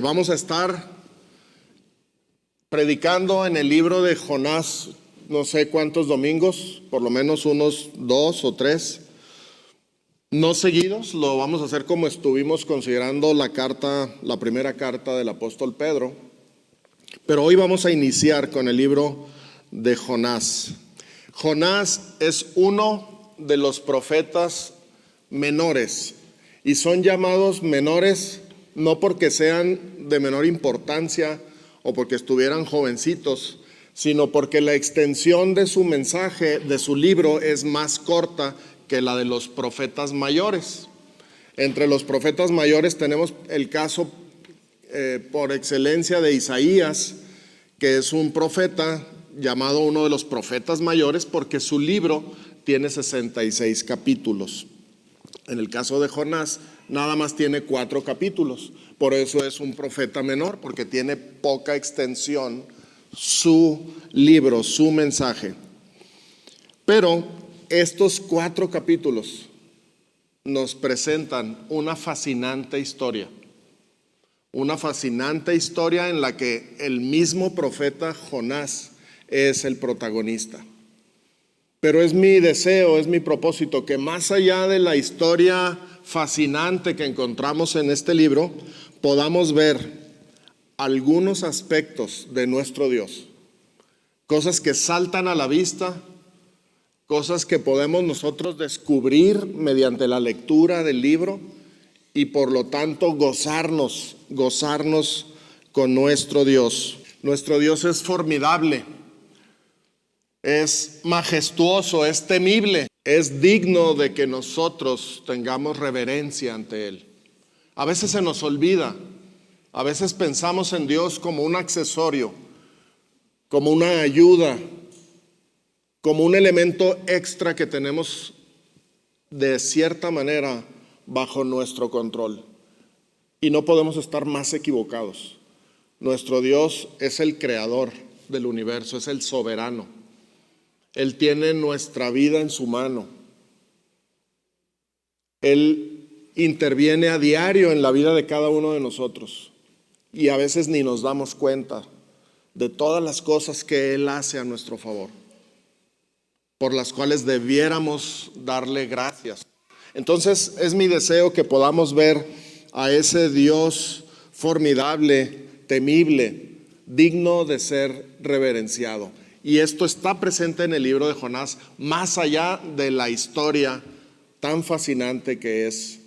Vamos a estar predicando en el libro de Jonás, no sé cuántos domingos, por lo menos unos 2 o 3, no seguidos. Lo vamos a hacer como estuvimos considerando la primera carta del apóstol Pedro, pero hoy vamos a iniciar con el libro de Jonás. Jonás es uno de los profetas menores, y son llamados menores no porque sean de menor importancia o porque estuvieran jovencitos, sino porque la extensión de su mensaje, de su libro, es más corta que la de los profetas mayores. Entre los profetas mayores tenemos el caso por excelencia de Isaías, que es un profeta llamado uno de los profetas mayores porque su libro tiene 66 capítulos. En el caso de Jonás, nada más tiene 4 capítulos. Por eso es un profeta menor, porque tiene poca extensión su libro, su mensaje. Pero estos 4 capítulos nos presentan una fascinante historia. Una fascinante historia en la que el mismo profeta Jonás es el protagonista. Pero es mi deseo, es mi propósito, que más allá de la historia fascinante que encontramos en este libro, podamos ver algunos aspectos de nuestro Dios, cosas que saltan a la vista, cosas que podemos nosotros descubrir mediante la lectura del libro y por lo tanto gozarnos con nuestro Dios. Nuestro Dios es formidable, es majestuoso, es temible, es digno de que nosotros tengamos reverencia ante Él. A veces se nos olvida, a veces pensamos en Dios como un accesorio, como una ayuda, como un elemento extra que tenemos de cierta manera bajo nuestro control. Y no podemos estar más equivocados. Nuestro Dios es el creador del universo, es el soberano. Él tiene nuestra vida en su mano. Él interviene a diario en la vida de cada uno de nosotros. Y a veces ni nos damos cuenta de todas las cosas que Él hace a nuestro favor, por las cuales debiéramos darle gracias. Entonces es mi deseo que podamos ver a ese Dios formidable, temible, digno de ser reverenciado. Y esto está presente en el libro de Jonás, más allá de la historia tan fascinante que es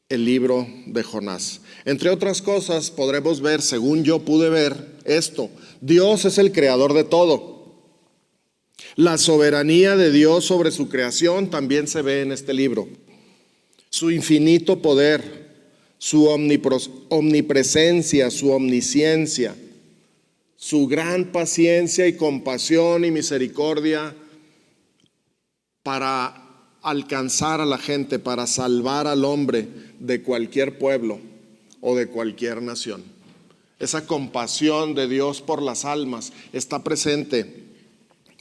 el libro de Jonás. Entre otras cosas, podremos ver, según yo pude ver, esto: Dios es el creador de todo. La soberanía de Dios sobre su creación también se ve en este libro. Su infinito poder, su omnipresencia, su omnisciencia, su gran paciencia y compasión y misericordia para alcanzar a la gente, para salvar al hombre de cualquier pueblo o de cualquier nación. Esa compasión de Dios por las almas está presente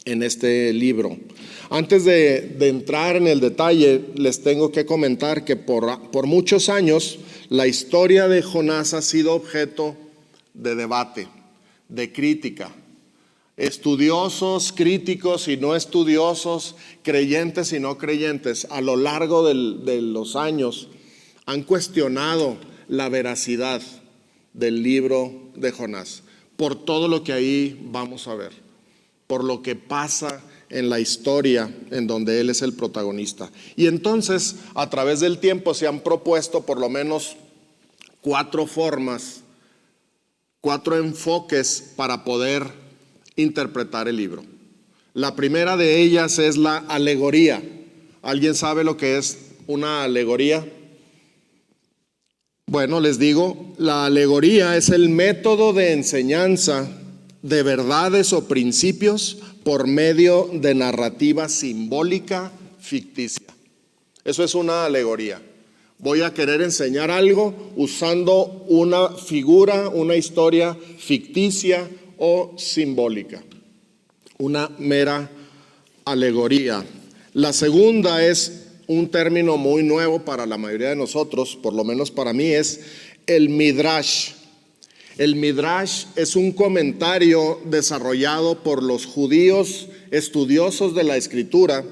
en este libro. Antes de entrar en el detalle, les tengo que comentar que por muchos años la historia de Jonás ha sido objeto de debate, de crítica. Estudiosos, críticos y no estudiosos, creyentes y no creyentes, a lo largo de los años han cuestionado la veracidad del libro de Jonás, por todo lo que ahí vamos a ver, por lo que pasa en la historia en donde él es el protagonista. Y entonces, a través del tiempo se han propuesto por lo menos 4 formas, 4 enfoques para poder interpretar el libro. La primera de ellas es la alegoría. ¿Alguien sabe lo que es una alegoría? Bueno, les digo, la alegoría es el método de enseñanza de verdades o principios por medio de narrativa simbólica ficticia. Eso es una alegoría. Voy a querer enseñar algo usando una figura, una historia ficticia o simbólica. Una mera alegoría. La segunda es un término muy nuevo para la mayoría de nosotros, por lo menos para mí, es el Midrash. El Midrash es un comentario desarrollado por los judíos estudiosos de la Escritura,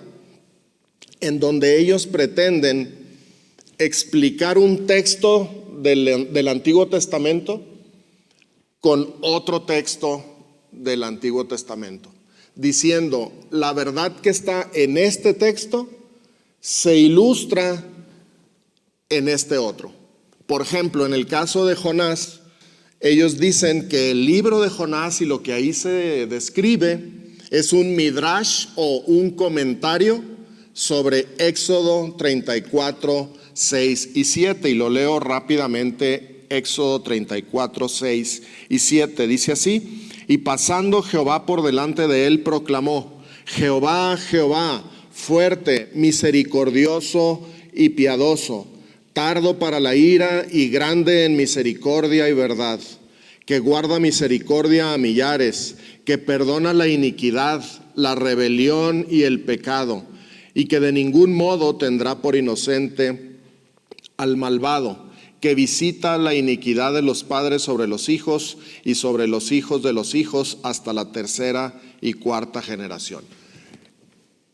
en donde ellos pretenden explicar un texto del Antiguo Testamento con otro texto del Antiguo Testamento, diciendo la verdad que está en este texto se ilustra en este otro. Por ejemplo, en el caso de Jonás, ellos dicen que el libro de Jonás y lo que ahí se describe es un midrash o un comentario sobre Éxodo 34, 6 y 7. Y lo leo rápidamente, Éxodo 34, 6 y 7. Dice así: y pasando Jehová por delante de él, proclamó: Jehová, Jehová, fuerte, misericordioso y piadoso, tardo para la ira y grande en misericordia y verdad, que guarda misericordia a millares, que perdona la iniquidad, la rebelión y el pecado, y que de ningún modo tendrá por inocente al malvado, que visita la iniquidad de los padres sobre los hijos y sobre los hijos de los hijos hasta la tercera y cuarta generación.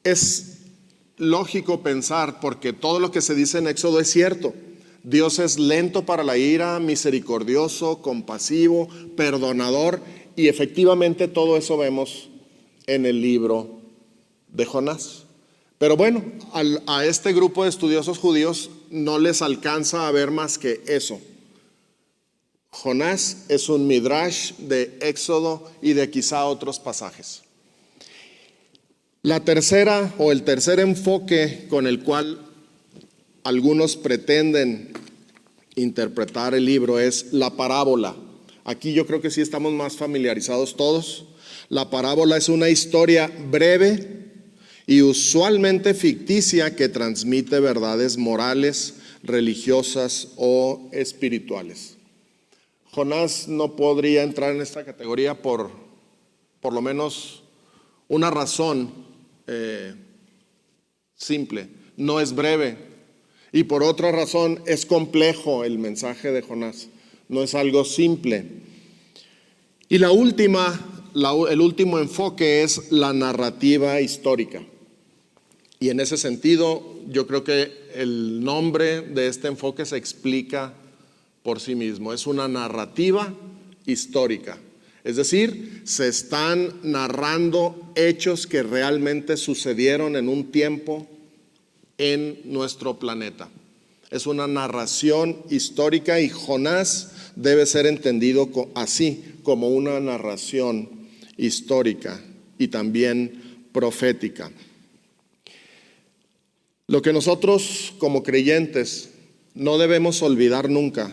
Es lógico pensar, porque todo lo que se dice en Éxodo es cierto. Dios es lento para la ira, misericordioso, compasivo, perdonador, y efectivamente todo eso vemos en el libro de Jonás. Pero bueno, a este grupo de estudiosos judíos no les alcanza a ver más que eso. Jonás es un midrash de Éxodo y de quizá otros pasajes. La tercera o el tercer enfoque con el cual algunos pretenden interpretar el libro es la parábola. Aquí yo creo que sí estamos más familiarizados todos. La parábola es una historia breve y usualmente ficticia que transmite verdades morales, religiosas o espirituales. Jonás no podría entrar en esta categoría por lo menos una razón simple: no es breve, y por otra razón es complejo el mensaje de Jonás, no es algo simple. Y el último enfoque es la narrativa histórica, y en ese sentido yo creo que el nombre de este enfoque se explica por sí mismo: es una narrativa histórica. Es decir, se están narrando hechos que realmente sucedieron en un tiempo en nuestro planeta. Es una narración histórica, y Jonás debe ser entendido así, como una narración histórica y también profética. Lo que nosotros como creyentes no debemos olvidar nunca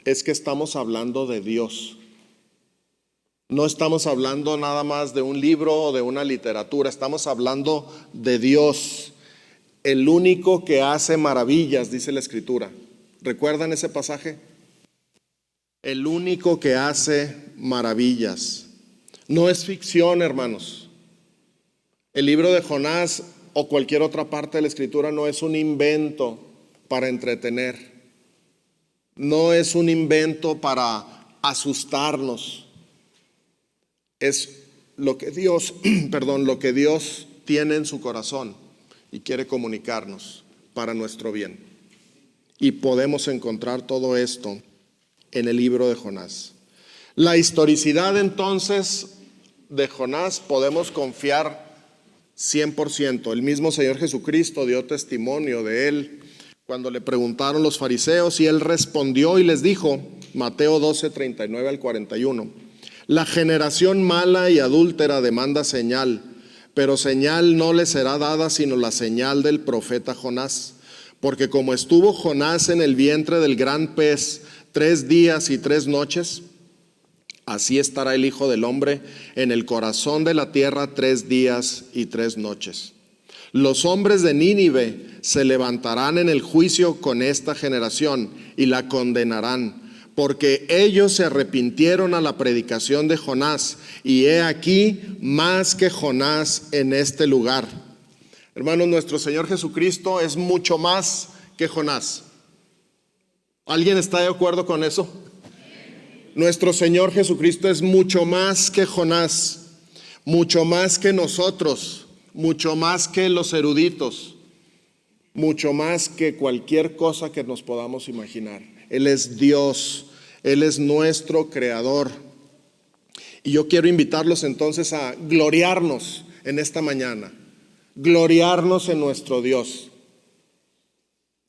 es que estamos hablando de Dios. No estamos hablando nada más de un libro o de una literatura, estamos hablando de Dios, el único que hace maravillas, dice la Escritura. ¿Recuerdan ese pasaje? El único que hace maravillas. No es ficción, hermanos. El libro de Jonás o cualquier otra parte de la Escritura no es un invento para entretener. No es un invento para asustarnos. Es lo que Dios, lo que Dios tiene en su corazón y quiere comunicarnos para nuestro bien. Y podemos encontrar todo esto en el libro de Jonás. La historicidad entonces de Jonás podemos confiar 100%. El mismo Señor Jesucristo dio testimonio de él cuando le preguntaron los fariseos, y él respondió y les dijo, Mateo 12, 39 al 41. La generación mala y adúltera demanda señal, pero señal no le será dada sino la señal del profeta Jonás. Porque como estuvo Jonás en el vientre del gran pez 3 días y 3 noches, así estará el Hijo del Hombre en el corazón de la tierra 3 días y 3 noches. Los hombres de Nínive se levantarán en el juicio con esta generación y la condenarán, porque ellos se arrepintieron a la predicación de Jonás, y he aquí más que Jonás en este lugar. Hermanos, nuestro Señor Jesucristo es mucho más que Jonás. ¿Alguien está de acuerdo con eso? Nuestro Señor Jesucristo es mucho más que Jonás, mucho más que nosotros, mucho más que los eruditos, mucho más que cualquier cosa que nos podamos imaginar. Él es Dios, Él es nuestro creador. Y yo quiero invitarlos entonces a gloriarnos en esta mañana, gloriarnos en nuestro Dios.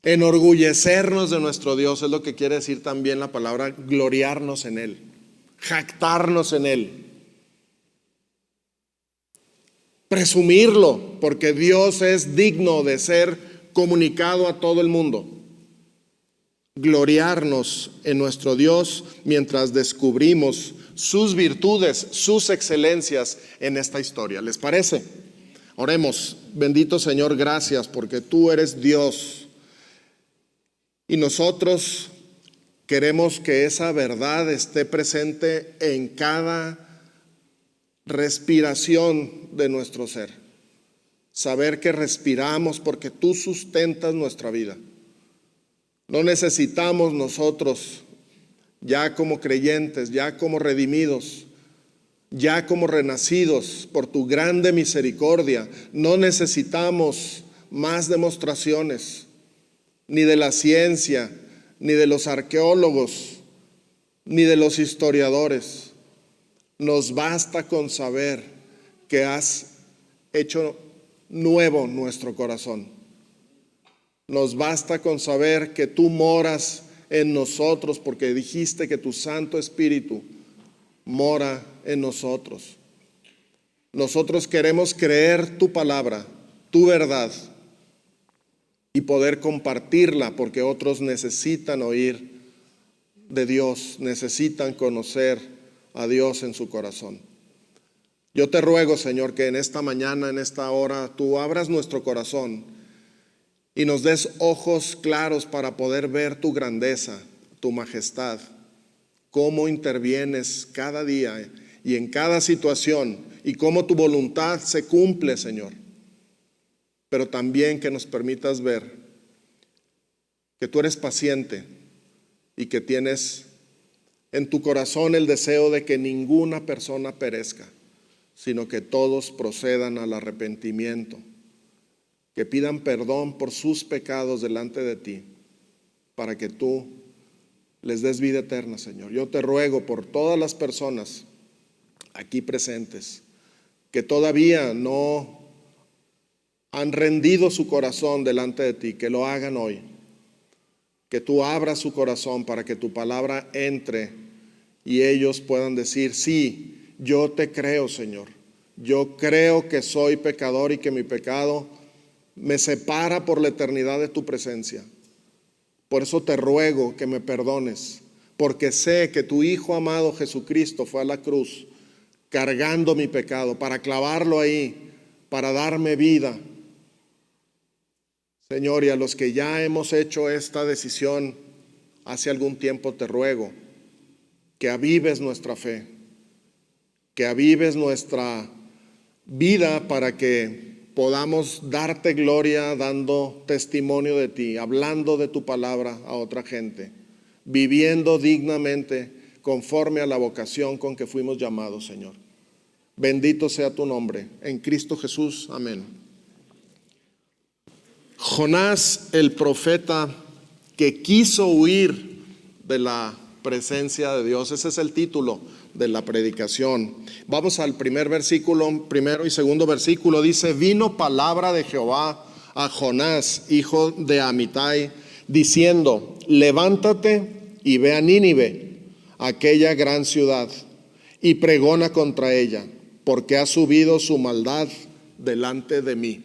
Enorgullecernos de nuestro Dios es lo que quiere decir también la palabra gloriarnos en Él, jactarnos en Él, presumirlo, porque Dios es digno de ser comunicado a todo el mundo. Gloriarnos en nuestro Dios mientras descubrimos sus virtudes, sus excelencias en esta historia. ¿Les parece? Oremos. Bendito Señor, gracias porque tú eres Dios. Y nosotros queremos que esa verdad esté presente en cada respiración de nuestro ser. Saber que respiramos porque tú sustentas nuestra vida. No necesitamos nosotros, ya como creyentes, ya como redimidos, ya como renacidos por tu grande misericordia, no necesitamos más demostraciones, ni de la ciencia, ni de los arqueólogos, ni de los historiadores. Nos basta con saber que has hecho nuevo nuestro corazón. Nos basta con saber que tú moras en nosotros, porque dijiste que tu Santo Espíritu mora en nosotros. Nosotros queremos creer tu palabra, tu verdad, y poder compartirla, porque otros necesitan oír de Dios, necesitan conocer a Dios en su corazón. Yo te ruego, Señor, que en esta mañana, en esta hora, tú abras nuestro corazón y nos des ojos claros para poder ver tu grandeza, tu majestad, cómo intervienes cada día y en cada situación, y cómo tu voluntad se cumple, Señor. Pero también que nos permitas ver que tú eres paciente y que tienes en tu corazón el deseo de que ninguna persona perezca, sino que todos procedan al arrepentimiento, que pidan perdón por sus pecados delante de ti, para que tú les des vida eterna, Señor. Yo te ruego por todas las personas aquí presentes que todavía no han rendido su corazón delante de ti, que lo hagan hoy. Que tú abras su corazón para que tu palabra entre y ellos puedan decir: sí, yo te creo, Señor. Yo creo que soy pecador y que mi pecado me separa por la eternidad de tu presencia. Por eso te ruego que me perdones, porque sé que tu Hijo amado Jesucristo fue a la cruz cargando mi pecado para clavarlo ahí, para darme vida. Señor, y a los que ya hemos hecho esta decisión hace algún tiempo, te ruego que avives nuestra fe, que avives nuestra vida para que podamos darte gloria dando testimonio de ti, hablando de tu palabra a otra gente, viviendo dignamente conforme a la vocación con que fuimos llamados, Señor. Bendito sea tu nombre, en Cristo Jesús. Amén. Jonás, el profeta que quiso huir de la presencia de Dios. Ese es el título de la predicación. Vamos al primer versículo, primero y segundo versículo. Dice: vino palabra de Jehová a Jonás, hijo de Amitai, diciendo: levántate y ve a Nínive, aquella gran ciudad, y pregona contra ella, porque ha subido su maldad delante de mí.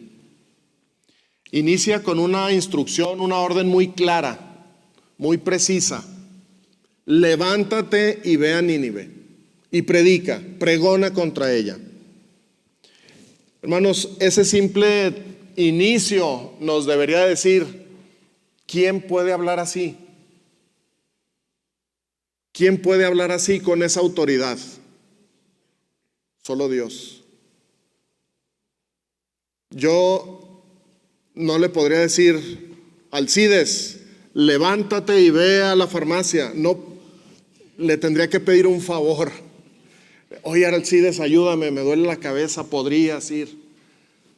Inicia con una instrucción, una orden muy clara, muy precisa. Levántate y ve a Nínive y predica, pregona contra ella. Hermanos, ese simple inicio nos debería decir: ¿quién puede hablar así? ¿Quién puede hablar así con esa autoridad? Solo Dios. Yo no le podría decir: Alcides, levántate y ve a la farmacia. No, le tendría que pedir un favor. Oye, Alcides, ayúdame, me duele la cabeza, podrías ir.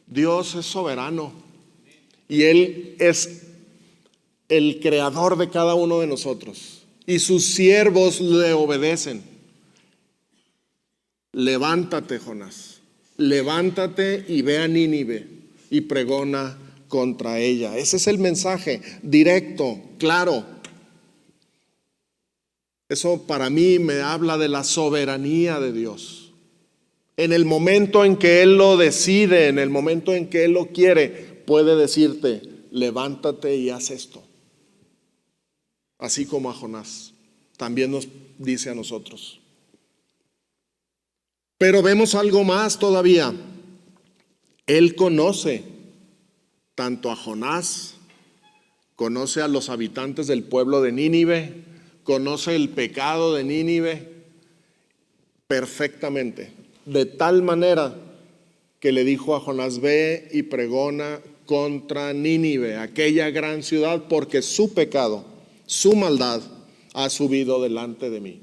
Dios es soberano y Él es el creador de cada uno de nosotros y sus siervos le obedecen. Levántate, Jonás, levántate y ve a Nínive y pregona contra ella. Ese es el mensaje directo, claro. Eso para mí me habla de la soberanía de Dios. En el momento en que Él lo decide, en el momento en que Él lo quiere, puede decirte, levántate y haz esto. Así como a Jonás, también nos dice a nosotros. Pero vemos algo más todavía. Él conoce tanto a Jonás, conoce a los habitantes del pueblo de Nínive, conoce el pecado de Nínive perfectamente, de tal manera que le dijo a Jonás, ve y pregona contra Nínive, aquella gran ciudad, porque su pecado, su maldad ha subido delante de mí.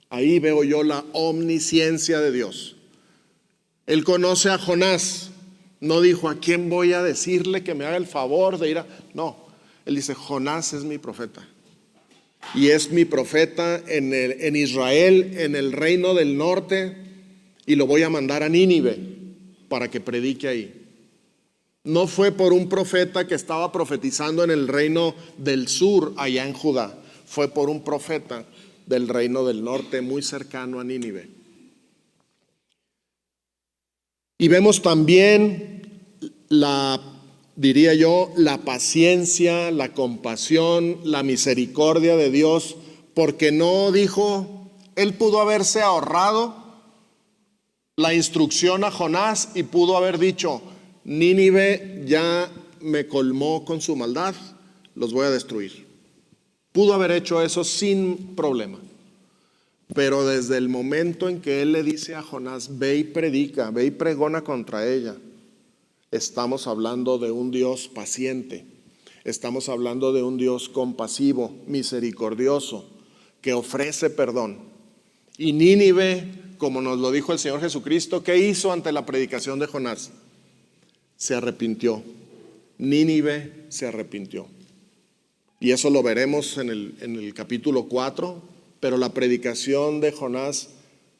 Ahí veo yo la omnisciencia de Dios. Él conoce a Jonás. No dijo, ¿a quién voy a decirle que me haga el favor de ir a...? No, él dice, Jonás es mi profeta. Y es mi profeta en Israel, en el reino del norte, y lo voy a mandar a Nínive para que predique ahí. No fue por un profeta que estaba profetizando en el reino del sur, allá en Judá. Fue por un profeta del reino del norte, muy cercano a Nínive. Y vemos también diría yo, la paciencia, la compasión, la misericordia de Dios, porque no dijo, él pudo haberse ahorrado la instrucción a Jonás y pudo haber dicho, Nínive ya me colmó con su maldad, los voy a destruir. Pudo haber hecho eso sin problema. Pero desde el momento en que él le dice a Jonás, ve y predica, ve y pregona contra ella, estamos hablando de un Dios paciente, estamos hablando de un Dios compasivo, misericordioso, que ofrece perdón. Y Nínive, como nos lo dijo el Señor Jesucristo, ¿qué hizo ante la predicación de Jonás? Se arrepintió. Nínive se arrepintió. Y eso lo veremos en el capítulo 4, pero la predicación de Jonás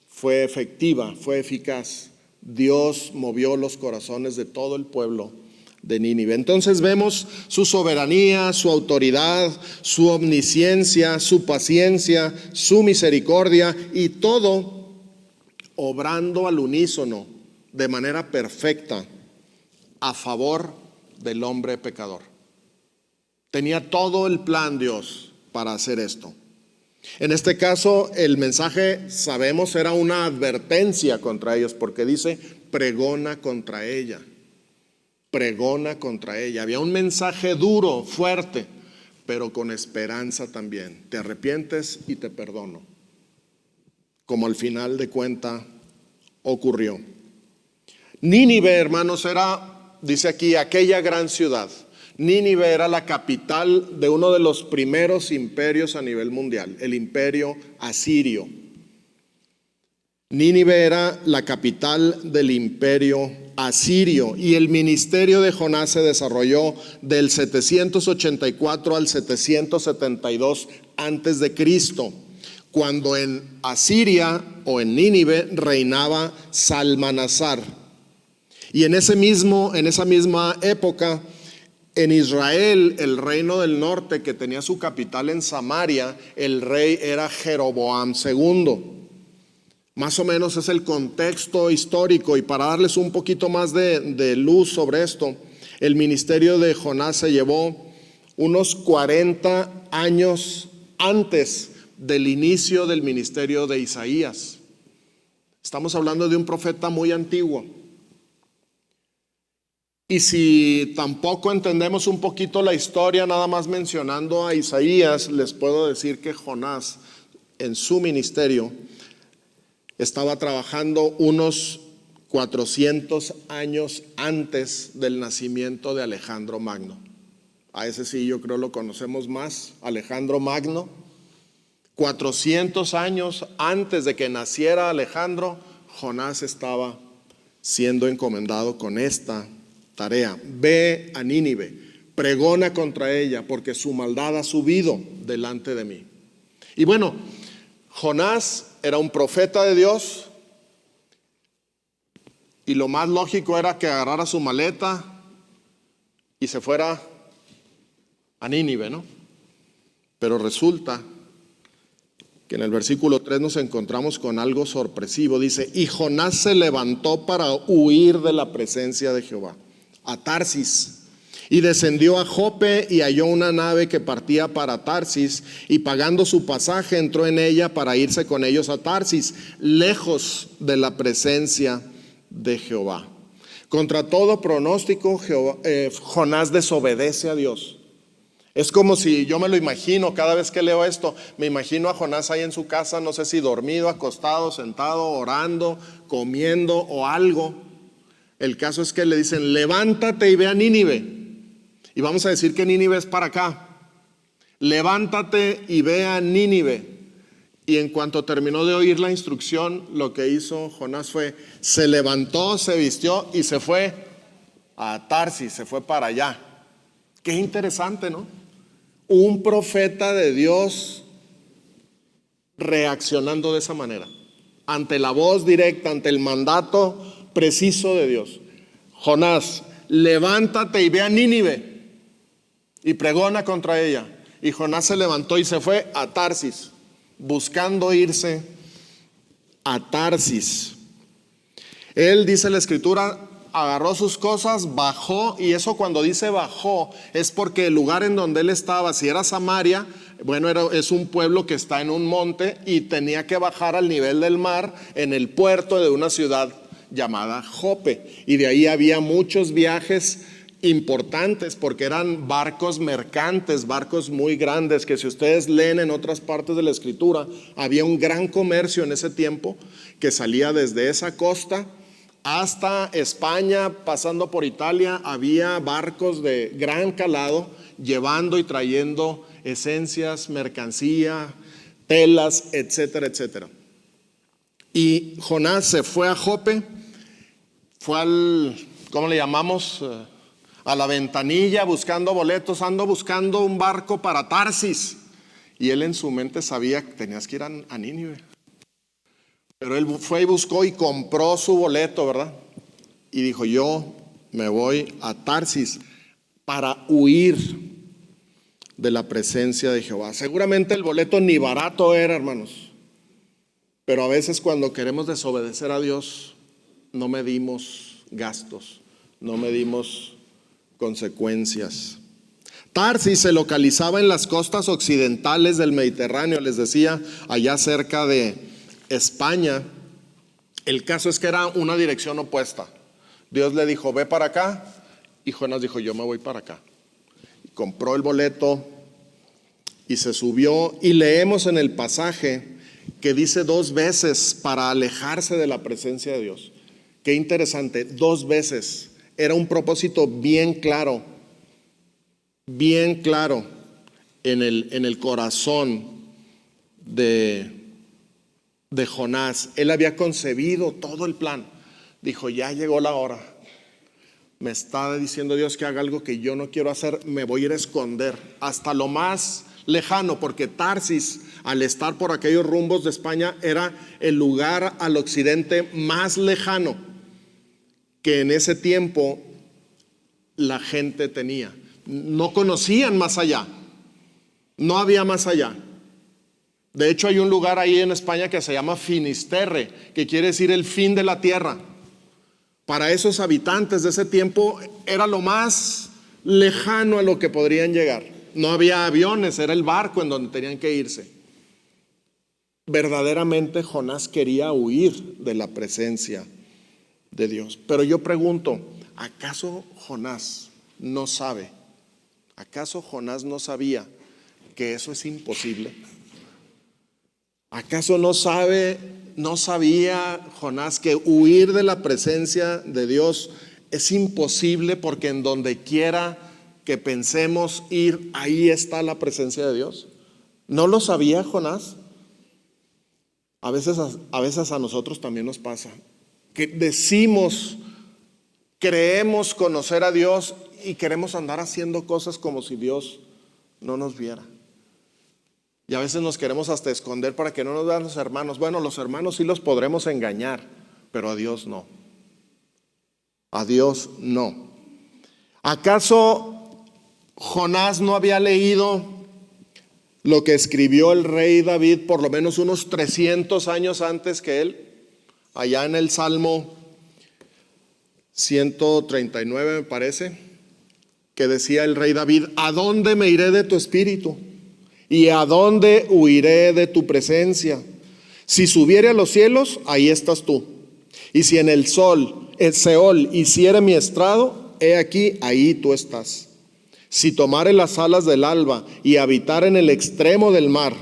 fue efectiva, fue eficaz. Dios movió los corazones de todo el pueblo de Nínive. Entonces vemos su soberanía, su autoridad, su omnisciencia, su paciencia, su misericordia y todo obrando al unísono de manera perfecta a favor del hombre pecador. Tenía todo el plan Dios para hacer esto. En este caso, el mensaje, sabemos, era una advertencia contra ellos, porque dice, pregona contra ella. Pregona contra ella. Había un mensaje duro, fuerte, pero con esperanza también. Te arrepientes y te perdono. Como al final de cuenta ocurrió. Nínive, hermanos, era, dice aquí, aquella gran ciudad. Nínive era la capital de uno de los primeros imperios a nivel mundial, el imperio asirio. Nínive era la capital del imperio asirio y el ministerio de Jonás se desarrolló del 784 al 772 antes de Cristo, cuando en Asiria o en Nínive reinaba Salmanasar. Y en esa misma época, en Israel, el reino del norte, que tenía su capital en Samaria, el rey era Jeroboam II. Más o menos es el contexto histórico, y para darles un poquito más de luz sobre esto, el ministerio de Jonás se llevó unos 40 años antes del inicio del ministerio de Isaías. Estamos hablando de un profeta muy antiguo. Y si tampoco entendemos un poquito la historia, nada más mencionando a Isaías, les puedo decir que Jonás, en su ministerio, estaba trabajando unos 400 años antes del nacimiento de Alejandro Magno. A ese sí yo creo lo conocemos más, Alejandro Magno. 400 años antes de que naciera Alejandro, Jonás estaba siendo encomendado con esta tarea. Ve a Nínive, pregona contra ella, porque su maldad ha subido delante de mí. Y bueno, Jonás era un profeta de Dios, y lo más lógico era que agarrara su maleta y se fuera a Nínive, ¿no? Pero resulta que en el versículo 3 nos encontramos con algo sorpresivo. Dice, y Jonás se levantó para huir de la presencia de Jehová a Tarsis, y descendió a Jope y halló una nave que partía para Tarsis, y pagando su pasaje entró en ella para irse con ellos a Tarsis, lejos de la presencia de Jehová. Contra todo pronóstico, Jonás desobedece a Dios. Es como si yo me lo imagino, cada vez que leo esto, me imagino a Jonás ahí en su casa, no sé si dormido, acostado, sentado, orando, comiendo o algo. El caso es que le dicen, levántate y ve a Nínive. Y vamos a decir que Nínive es para acá. Levántate y ve a Nínive. Y en cuanto terminó de oír la instrucción, lo que hizo Jonás fue, se levantó, se vistió y se fue a Tarsis, se fue para allá. Qué interesante, ¿no? Un profeta de Dios reaccionando de esa manera, ante la voz directa, ante el mandato preciso de Dios. Jonás, levántate y ve a Nínive y pregona contra ella. Y Jonás se levantó y se fue a Tarsis, buscando irse a Tarsis. Él, dice la escritura, agarró sus cosas, bajó, y eso cuando dice bajó es porque el lugar en donde él estaba, si era Samaria, bueno, es un pueblo que está en un monte y tenía que bajar al nivel del mar en el puerto de una ciudad llamada Jope, y de ahí había muchos viajes importantes porque eran barcos mercantes, barcos muy grandes, que si ustedes leen en otras partes de la escritura, había un gran comercio en ese tiempo que salía desde esa costa hasta España, pasando por Italia. Había barcos de gran calado llevando y trayendo esencias, mercancía, telas, etcétera, etcétera. Y Jonás se fue a Jope, fue al, ¿cómo le llamamos? A la ventanilla buscando boletos, ando buscando un barco para Tarsis. Y él en su mente sabía que tenías que ir a Nínive. Pero él fue y buscó y compró su boleto, ¿verdad? Y dijo, yo me voy a Tarsis para huir de la presencia de Jehová. Seguramente el boleto ni barato era, hermanos. Pero a veces cuando queremos desobedecer a Dios, no medimos gastos, no medimos consecuencias. Tarsis se localizaba en las costas occidentales del Mediterráneo, les decía, allá cerca de España. El caso es que era una dirección opuesta. Dios le dijo, ve para acá, y Jonás dijo, yo me voy para acá. Y compró el boleto y se subió, y leemos en el pasaje que dice 2 veces para alejarse de la presencia de Dios. Qué interesante, 2 veces. Era un propósito bien claro en el corazón de Jonás. Él había concebido todo el plan. Dijo, ya llegó la hora. Me está diciendo Dios que haga algo que yo no quiero hacer. Me voy a ir a esconder hasta lo más lejano, porque Tarsis, al estar por aquellos rumbos de España, era el lugar al occidente más lejano que en ese tiempo la gente tenía. No conocían más allá. No había más allá. De hecho, hay un lugar ahí en España que se llama Finisterre, que quiere decir el fin de la tierra. Para esos habitantes de ese tiempo era lo más lejano a lo que podrían llegar. No había aviones, era el barco en donde tenían que irse. Verdaderamente Jonás quería huir de la presencia de Dios. Pero yo pregunto, ¿acaso Jonás no sabe? ¿Acaso Jonás no sabía que eso es imposible? ¿Acaso no sabía Jonás que huir de la presencia de Dios es imposible, porque en donde quiera que pensemos ir, ahí está la presencia de Dios. ¿No lo sabía Jonás? A veces a nosotros también nos pasa que decimos, creemos conocer a Dios y queremos andar haciendo cosas como si Dios no nos viera. Y a veces nos queremos hasta esconder para que no nos vean los hermanos. Bueno, los hermanos sí los podremos engañar, pero a Dios no. A Dios no. ¿Acaso Jonás no había leído lo que escribió el rey David por lo menos unos 300 años antes que él? Allá en el Salmo 139 me parece, que decía el rey David: ¿a dónde me iré de tu espíritu? ¿Y a dónde huiré de tu presencia? Si subiere a los cielos, ahí estás tú. Y si en el Seol hiciere mi estrado, he aquí, ahí tú estás. Si tomare las alas del alba y habitar en el extremo del mar,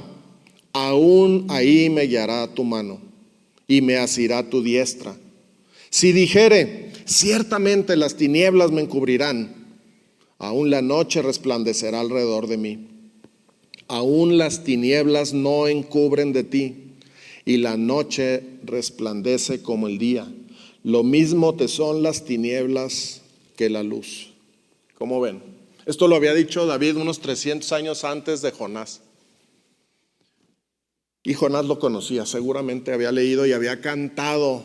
aún ahí me guiará tu mano y me asirá tu diestra. Si dijere, ciertamente las tinieblas me encubrirán, aún la noche resplandecerá alrededor de mí. Aún las tinieblas no encubren de ti, y la noche resplandece como el día. Lo mismo te son las tinieblas que la luz. ¿Cómo ven? Esto lo había dicho David unos 300 años antes de Jonás. Y Jonás lo conocía, seguramente había leído y había cantado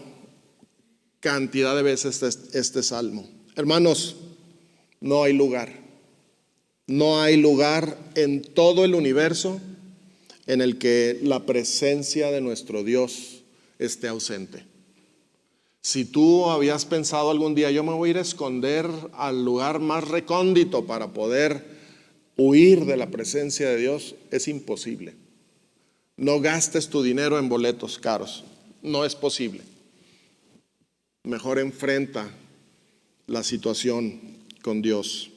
cantidad de veces este salmo. Hermanos, no hay lugar. No hay lugar en todo el universo en el que la presencia de nuestro Dios esté ausente. Si tú habías pensado algún día, yo me voy a ir a esconder al lugar más recóndito para poder huir de la presencia de Dios, es imposible. No gastes tu dinero en boletos caros, no es posible. Mejor enfrenta la situación con Dios.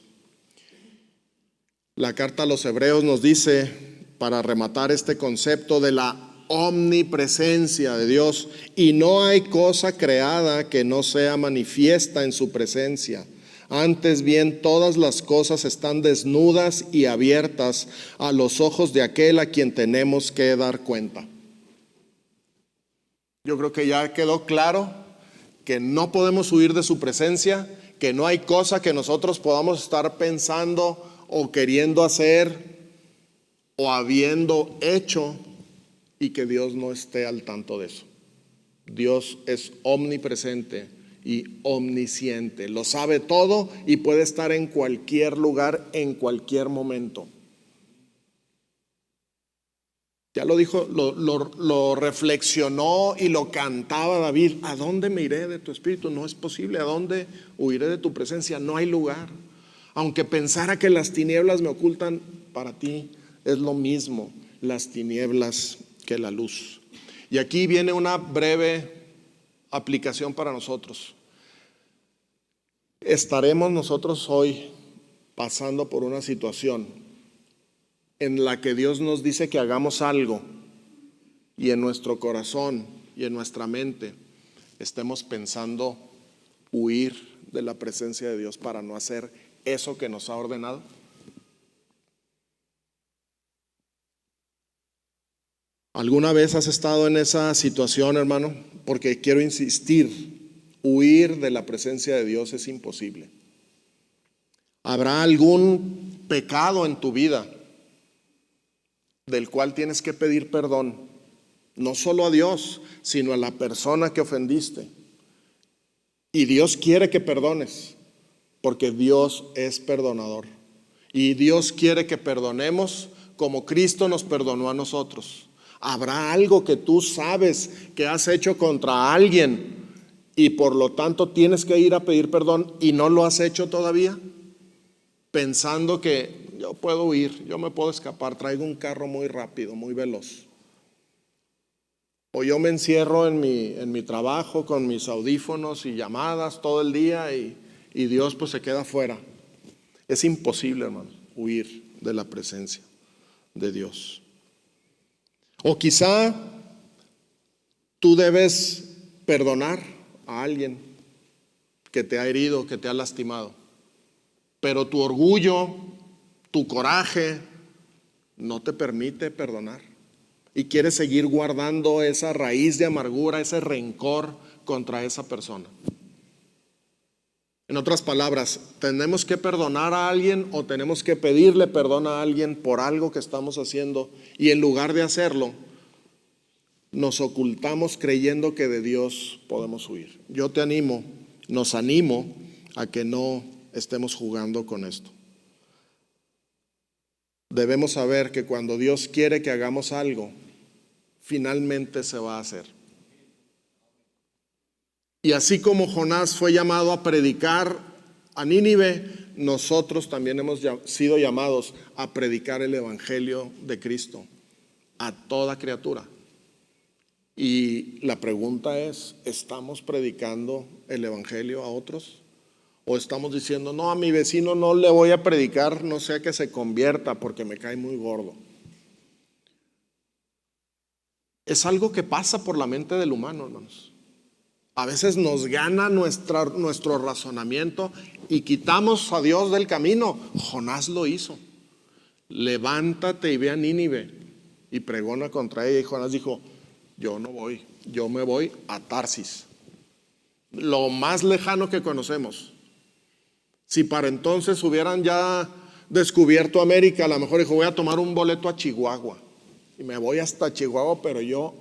La carta a los Hebreos nos dice, para rematar este concepto de la omnipresencia de Dios: y no hay cosa creada que no sea manifiesta en su presencia. Antes bien, todas las cosas están desnudas y abiertas a los ojos de aquel a quien tenemos que dar cuenta. Yo creo que ya quedó claro que no podemos huir de su presencia, que no hay cosa que nosotros podamos estar pensando o queriendo hacer o habiendo hecho y que Dios no esté al tanto de eso. Dios es omnipresente y omnisciente, lo sabe todo y puede estar en cualquier lugar, en cualquier momento. Ya lo dijo, lo reflexionó y lo cantaba David: ¿a dónde me iré de tu espíritu? No es posible. ¿A dónde huiré de tu presencia? No hay lugar. Aunque pensara que las tinieblas me ocultan, para ti es lo mismo las tinieblas que la luz. Y aquí viene una breve aplicación para nosotros. ¿Estaremos nosotros hoy pasando por una situación en la que Dios nos dice que hagamos algo y en nuestro corazón y en nuestra mente estemos pensando huir de la presencia de Dios para no hacer eso que nos ha ordenado? ¿Alguna vez has estado en esa situación, hermano? Porque quiero insistir, huir de la presencia de Dios es imposible. ¿Habrá algún pecado en tu vida del cual tienes que pedir perdón? No solo a Dios, sino a la persona que ofendiste. Y Dios quiere que perdones, porque Dios es perdonador. Y Dios quiere que perdonemos como Cristo nos perdonó a nosotros. ¿Habrá algo que tú sabes que has hecho contra alguien y por lo tanto tienes que ir a pedir perdón y no lo has hecho todavía? Pensando que yo puedo huir, yo me puedo escapar, traigo un carro muy rápido, muy veloz. O yo me encierro en mi trabajo con mis audífonos y llamadas todo el día y Dios pues se queda fuera. Es imposible, hermano, huir de la presencia de Dios. O quizá tú debes perdonar a alguien que te ha herido, que te ha lastimado. pero tu orgullo, tu coraje, no te permite perdonar. Y quieres seguir guardando esa raíz de amargura, ese rencor contra esa persona. En otras palabras, ¿tenemos que perdonar a alguien o tenemos que pedirle perdón a alguien por algo que estamos haciendo? Y en lugar de hacerlo, nos ocultamos creyendo que de Dios podemos huir. Yo te animo, nos animo a que no estemos jugando con esto. Debemos saber que cuando Dios quiere que hagamos algo, finalmente se va a hacer. Y así como Jonás fue llamado a predicar a Nínive, nosotros también hemos sido llamados a predicar el evangelio de Cristo a toda criatura. Y la pregunta es, ¿estamos predicando el evangelio a otros? ¿O estamos diciendo, no, a mi vecino no le voy a predicar, no sea que se convierta porque me cae muy gordo? Es algo que pasa por la mente del humano, hermanos. A veces nos gana nuestro razonamiento y quitamos a Dios del camino. Jonás lo hizo. Levántate y ve a Nínive y pregona contra ella. Y Jonás dijo, yo no voy, yo me voy a Tarsis, lo más lejano que conocemos. Si para entonces hubieran ya descubierto América, a lo mejor dijo, voy a tomar un boleto a Chihuahua y me voy hasta Chihuahua, pero yo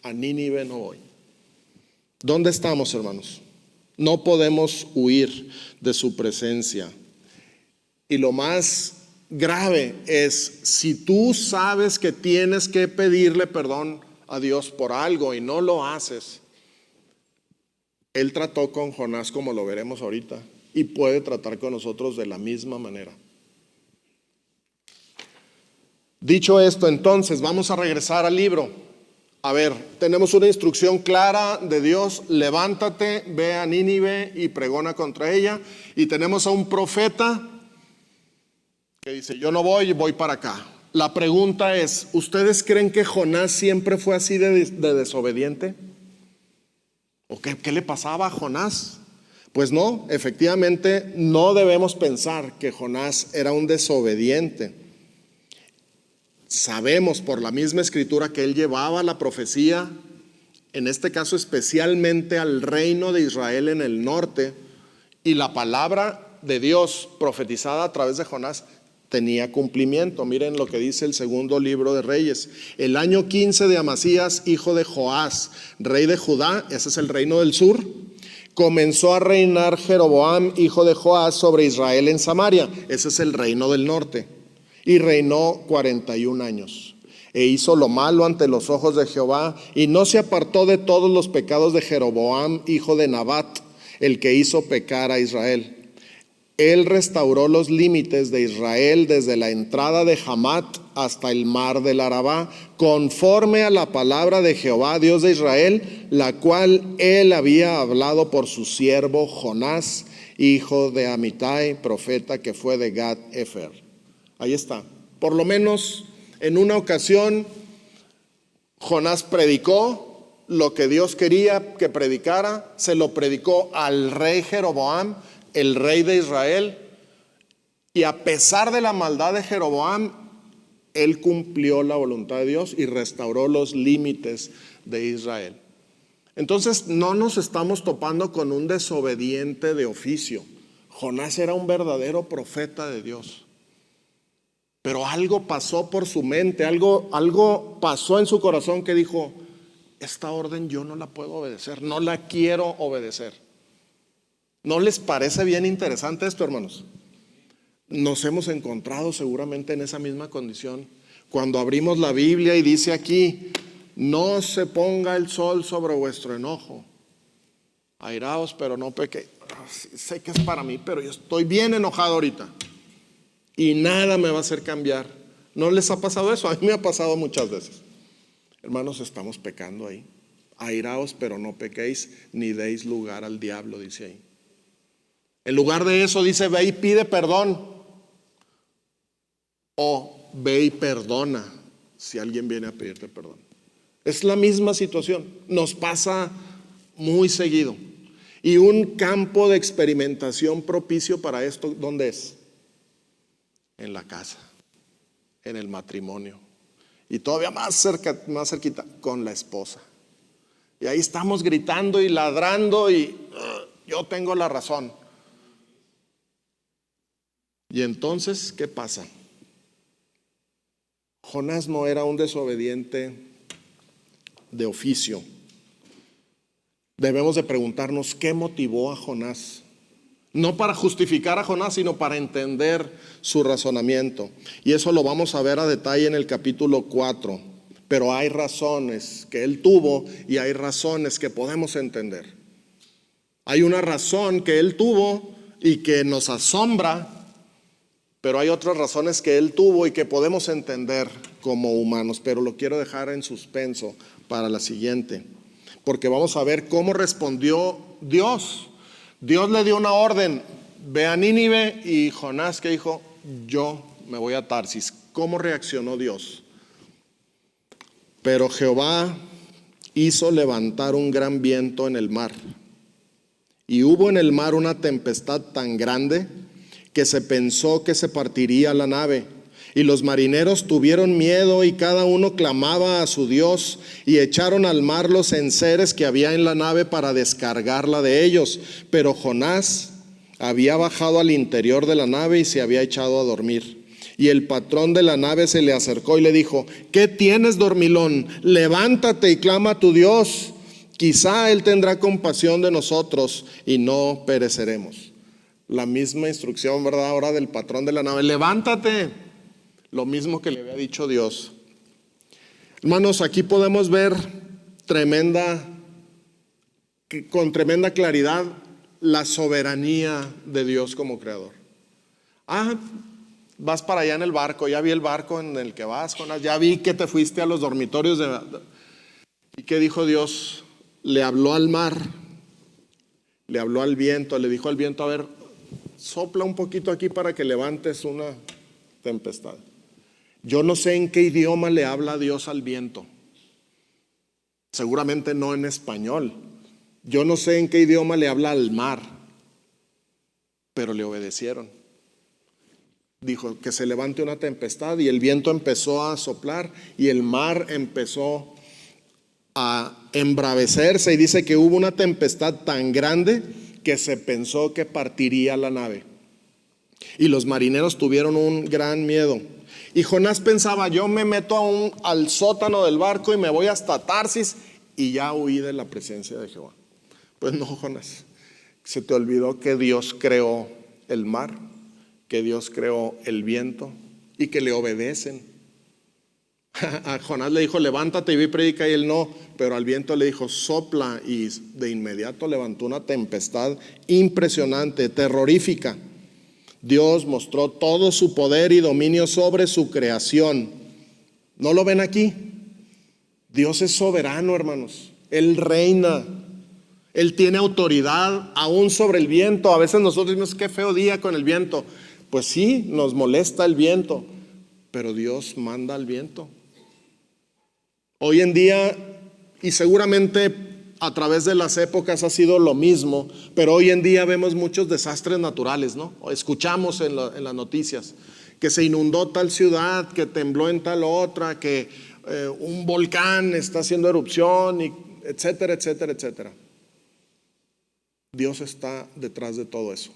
a Nínive no voy. ¿Dónde estamos, hermanos? No podemos huir de su presencia. Y lo más grave es, si tú sabes que tienes que pedirle perdón a Dios por algo y no lo haces, Él trató con Jonás como lo veremos ahorita y puede tratar con nosotros de la misma manera. Dicho esto, entonces vamos a regresar al libro. A ver, tenemos una instrucción clara de Dios: levántate, ve a Nínive y pregona contra ella. Y tenemos a un profeta que dice, yo no voy, voy para acá. La pregunta es, ¿ustedes creen que Jonás siempre fue así de desobediente? ¿O qué le pasaba a Jonás? Pues no, efectivamente no debemos pensar que Jonás era un desobediente. Sabemos por la misma escritura que él llevaba la profecía, en este caso especialmente al reino de Israel en el norte, y la palabra de Dios profetizada a través de Jonás tenía cumplimiento. Miren lo que dice el segundo libro de Reyes. El año 15 de Amasías, hijo de Joás, rey de Judá, ese es el reino del sur, comenzó a reinar Jeroboam, hijo de Joás, sobre Israel en Samaria, ese es el reino del norte, y reinó 41 años. E hizo lo malo ante los ojos de Jehová, y no se apartó de todos los pecados de Jeroboam, hijo de Nabat, el que hizo pecar a Israel. Él restauró los límites de Israel desde la entrada de Hamat hasta el mar del Arabá, conforme a la palabra de Jehová, Dios de Israel, la cual él había hablado por su siervo Jonás, hijo de Amitai, profeta que fue de Gat Efer. Ahí está. Por lo menos en una ocasión Jonás predicó lo que Dios quería que predicara, se lo predicó al rey Jeroboam, el rey de Israel, y a pesar de la maldad de Jeroboam, él cumplió la voluntad de Dios y restauró los límites de Israel. Entonces no nos estamos topando con un desobediente de oficio. Jonás era un verdadero profeta de Dios, pero algo pasó por su mente, algo pasó en su corazón que dijo, esta orden yo no la puedo obedecer, no la quiero obedecer. ¿No les parece bien interesante esto, hermanos? Nos hemos encontrado seguramente en esa misma condición. Cuando abrimos la Biblia y dice aquí, no se ponga el sol sobre vuestro enojo. Airaos, pero no pequéis. Sé que es para mí, pero yo estoy bien enojado ahorita. Y nada me va a hacer cambiar. ¿No les ha pasado eso? A mí me ha pasado muchas veces. Hermanos, estamos pecando ahí. Airaos, pero no pequéis, ni deis lugar al diablo, dice ahí. En lugar de eso dice, ve y pide perdón. O ve y perdona si alguien viene a pedirte perdón. Es la misma situación. Nos pasa muy seguido. Y un campo de experimentación propicio para esto, ¿dónde es? En la casa, en el matrimonio. Y todavía más cerquita, con la esposa. Y ahí estamos gritando y ladrando y yo tengo la razón. Y entonces, ¿qué pasa? Jonás no era un desobediente de oficio. Debemos de preguntarnos qué motivó a Jonás. No para justificar a Jonás, sino para entender su razonamiento. Y eso lo vamos a ver a detalle en el capítulo 4. Pero hay razones que él tuvo y hay razones que podemos entender. Hay una razón que él tuvo y que nos asombra, pero hay otras razones que él tuvo y que podemos entender como humanos. Pero lo quiero dejar en suspenso para la siguiente, porque vamos a ver cómo respondió Dios. Dios le dio una orden, ve a Nínive, y Jonás, ¿qué dijo? Yo me voy a Tarsis. ¿Cómo reaccionó Dios? Pero Jehová hizo levantar un gran viento en el mar, y hubo en el mar una tempestad tan grande que se pensó que se partiría la nave. Y los marineros tuvieron miedo y cada uno clamaba a su Dios, y echaron al mar los enseres que había en la nave para descargarla de ellos. Pero Jonás había bajado al interior de la nave y se había echado a dormir. Y el patrón de la nave se le acercó y le dijo: ¿qué tienes, dormilón? Levántate y clama a tu Dios. Quizá Él tendrá compasión de nosotros y no pereceremos. La misma instrucción, ¿verdad? Ahora del patrón de la nave: levántate. Lo mismo que le había dicho Dios. Hermanos, aquí podemos ver con tremenda claridad la soberanía de Dios como creador. Vas para allá en el barco, ya vi el barco en el que vas, Jonás, ya vi que te fuiste a los dormitorios ¿Y qué dijo Dios? Le habló al mar, le habló al viento, le dijo al viento: a ver, sopla un poquito aquí para que levantes una tempestad. Yo no sé en qué idioma le habla Dios al viento. Seguramente no en español. Yo no sé en qué idioma le habla al mar. Pero le obedecieron. Dijo que se levante una tempestad, y el viento empezó a soplar y el mar empezó a embravecerse, y dice que hubo una tempestad tan grande que se pensó que partiría la nave. Y los marineros tuvieron un gran miedo. Y Jonás pensaba: yo me meto al sótano del barco y me voy hasta Tarsis y ya huí de la presencia de Jehová. Pues no, Jonás, se te olvidó que Dios creó el mar, que Dios creó el viento y que le obedecen. A Jonás le dijo: levántate y ve y predica, y él no, pero al viento le dijo: sopla, y de inmediato levantó una tempestad impresionante, terrorífica. Dios mostró todo su poder y dominio sobre su creación. ¿No lo ven aquí? Dios es soberano, hermanos. Él reina. Él tiene autoridad aún sobre el viento. A veces nosotros decimos: qué feo día con el viento. Pues sí, nos molesta el viento, pero Dios manda al viento. Hoy en día, y seguramente a través de las épocas ha sido lo mismo, pero hoy en día vemos muchos desastres naturales, ¿no? Escuchamos en las noticias que se inundó tal ciudad, que tembló en tal otra, que un volcán está haciendo erupción, y etcétera, etcétera, etcétera. Dios está detrás de todo eso.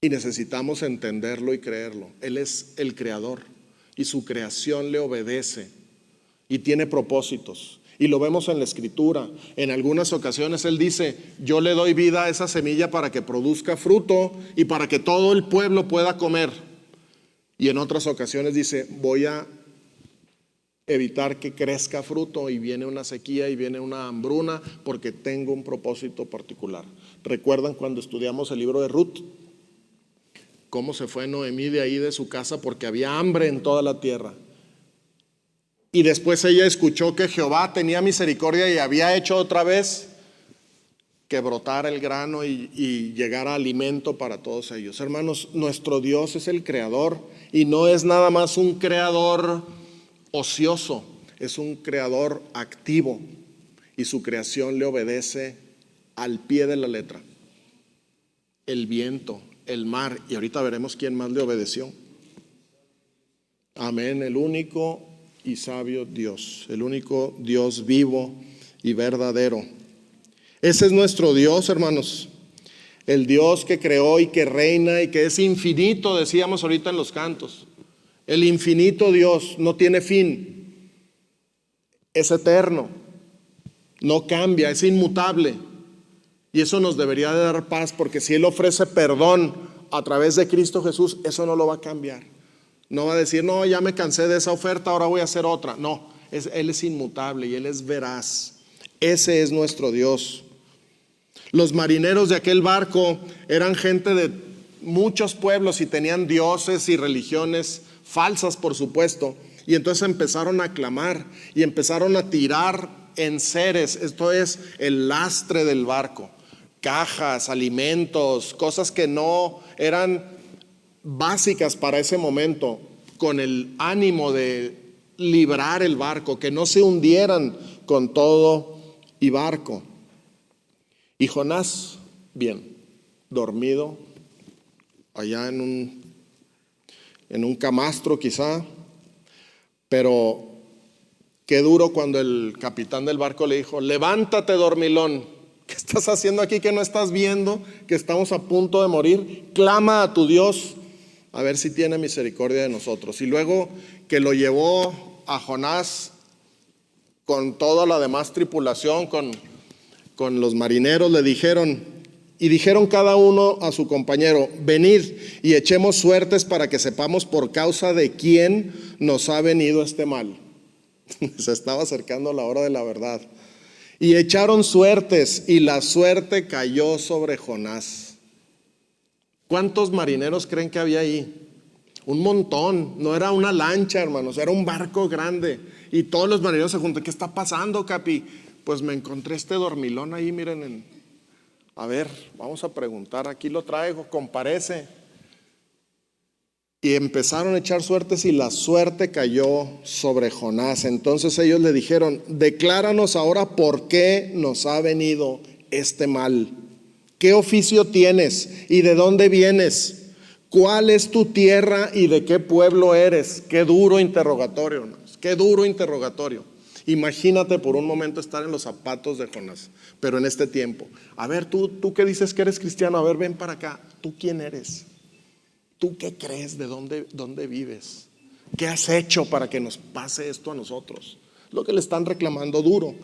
Y necesitamos entenderlo y creerlo. Él es el creador y su creación le obedece y tiene propósitos. Y lo vemos en la Escritura. En algunas ocasiones Él dice: yo le doy vida a esa semilla para que produzca fruto y para que todo el pueblo pueda comer. Y en otras ocasiones dice: voy a evitar que crezca fruto, y viene una sequía y viene una hambruna porque tengo un propósito particular. ¿Recuerdan cuando estudiamos el libro de Ruth? Cómo se fue Noemí de ahí de su casa porque había hambre en toda la tierra. Y después ella escuchó que Jehová tenía misericordia y había hecho otra vez que brotara el grano y llegara alimento para todos ellos. Hermanos, nuestro Dios es el creador, y no es nada más un creador ocioso, es un creador activo, y su creación le obedece al pie de la letra. El viento, el mar, y ahorita veremos quién más le obedeció. Amén, el único y sabio Dios, el único Dios vivo y verdadero. Ese es nuestro Dios, hermanos. El Dios que creó y que reina y que es infinito, decíamos ahorita en los cantos. El infinito Dios no tiene fin, es eterno, no cambia, es inmutable. Y eso nos debería de dar paz, porque si Él ofrece perdón a través de Cristo Jesús, eso no lo va a cambiar. No va a decir, no, ya me cansé de esa oferta, ahora voy a hacer otra. No, Él es inmutable y Él es veraz. Ese es nuestro Dios. Los marineros de aquel barco eran gente de muchos pueblos y tenían dioses y religiones falsas, por supuesto. Y entonces empezaron a clamar y empezaron a tirar enseres, esto es el lastre del barco, cajas, alimentos, cosas que no eran básicas para ese momento, con el ánimo de librar el barco, que no se hundieran con todo y barco. Y Jonás, bien, dormido, allá en un camastro quizá, pero qué duro cuando el capitán del barco le dijo, levántate, dormilón, ¿qué estás haciendo aquí que no estás viendo que estamos a punto de morir? Clama a tu Dios a ver si tiene misericordia de nosotros. Y luego que lo llevó a Jonás con toda la demás tripulación, con los marineros, le dijeron cada uno a su compañero, venid y echemos suertes para que sepamos por causa de quién nos ha venido este mal. Se estaba acercando la hora de la verdad. Y echaron suertes y la suerte cayó sobre Jonás. ¿Cuántos marineros creen que había ahí? Un montón. No era una lancha, hermanos, era un barco grande. Y todos los marineros se juntan. ¿Qué está pasando, capi? Pues me encontré este dormilón ahí, miren. A ver, vamos a preguntar. Aquí lo traigo, comparece. Y empezaron a echar suertes y la suerte cayó sobre Jonás. Entonces ellos le dijeron, decláranos ahora por qué nos ha venido este mal. ¿Qué oficio tienes y de dónde vienes? ¿Cuál es tu tierra y de qué pueblo eres? Qué duro interrogatorio, ¿no? Qué duro interrogatorio. Imagínate por un momento estar en los zapatos de Jonás, pero en este tiempo. A ver, tú que dices que eres cristiano, a ver, ven para acá. ¿Tú quién eres? ¿Tú qué crees? ¿De dónde vives? ¿Qué has hecho para que nos pase esto a nosotros? Lo que le están reclamando duro.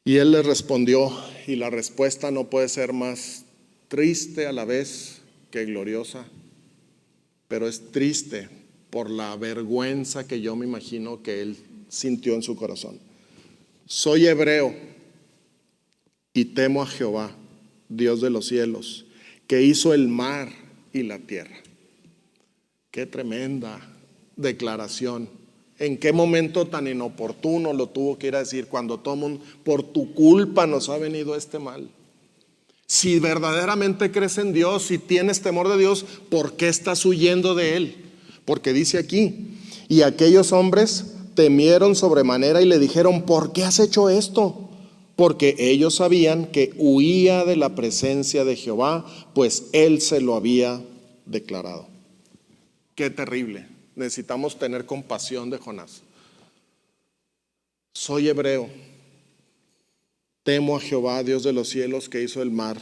Y él les respondió, y la respuesta no puede ser más triste a la vez que gloriosa, pero es triste por la vergüenza que yo me imagino que él sintió en su corazón. Soy hebreo y temo a Jehová, Dios de los cielos, que hizo el mar y la tierra. Qué tremenda declaración. ¿En qué momento tan inoportuno lo tuvo que ir a decir? Cuando toman, por tu culpa nos ha venido este mal. Si verdaderamente crees en Dios, si tienes temor de Dios, ¿por qué estás huyendo de Él? Porque dice aquí, y aquellos hombres temieron sobremanera y le dijeron, ¿por qué has hecho esto? Porque ellos sabían que huía de la presencia de Jehová, pues Él se lo había declarado. Qué terrible. Necesitamos tener compasión de Jonás. Soy hebreo, temo a Jehová, Dios de los cielos, que hizo el mar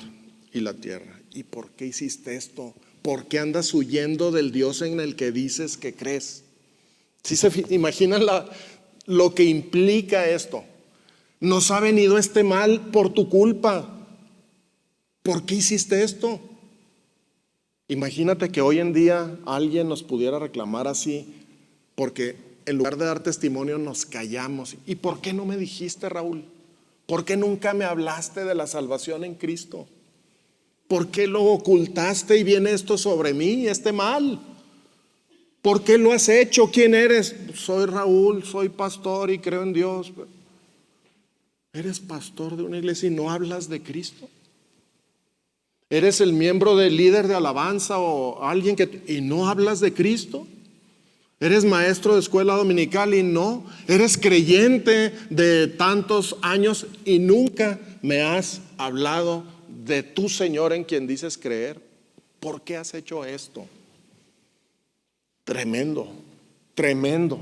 y la tierra. ¿Y por qué hiciste esto? ¿Por qué andas huyendo del Dios en el que dices que crees? ¿Sí se imaginan lo que implica esto? Nos ha venido este mal por tu culpa. ¿Por qué hiciste esto? Imagínate que hoy en día alguien nos pudiera reclamar así, porque en lugar de dar testimonio nos callamos. ¿Y por qué no me dijiste, Raúl? ¿Por qué nunca me hablaste de la salvación en Cristo? ¿Por qué lo ocultaste y viene esto sobre mí, este mal? ¿Por qué lo has hecho? ¿Quién eres? Soy Raúl, soy pastor y creo en Dios. ¿Eres pastor de una iglesia y no hablas de Cristo? ¿Eres el miembro del líder de alabanza o alguien y no hablas de Cristo? ¿Eres maestro de escuela dominical y no? ¿Eres creyente de tantos años y nunca me has hablado de tu Señor en quien dices creer. ¿Por qué has hecho esto? Tremendo, tremendo.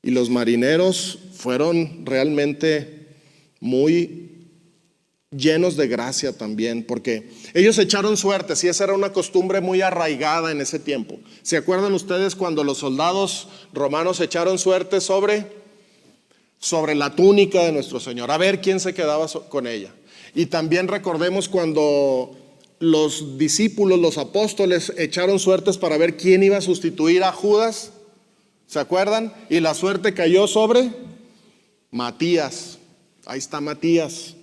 Y los marineros fueron realmente muy llenos de gracia también, porque ellos echaron suertes y esa era una costumbre muy arraigada en ese tiempo. ¿Se acuerdan ustedes cuando los soldados romanos echaron suertes sobre la túnica de nuestro Señor? A ver quién se quedaba con ella. Y también recordemos cuando los discípulos, los apóstoles, echaron suertes para ver quién iba a sustituir a Judas. ¿Se acuerdan? Y la suerte cayó sobre Matías. Ahí está Matías.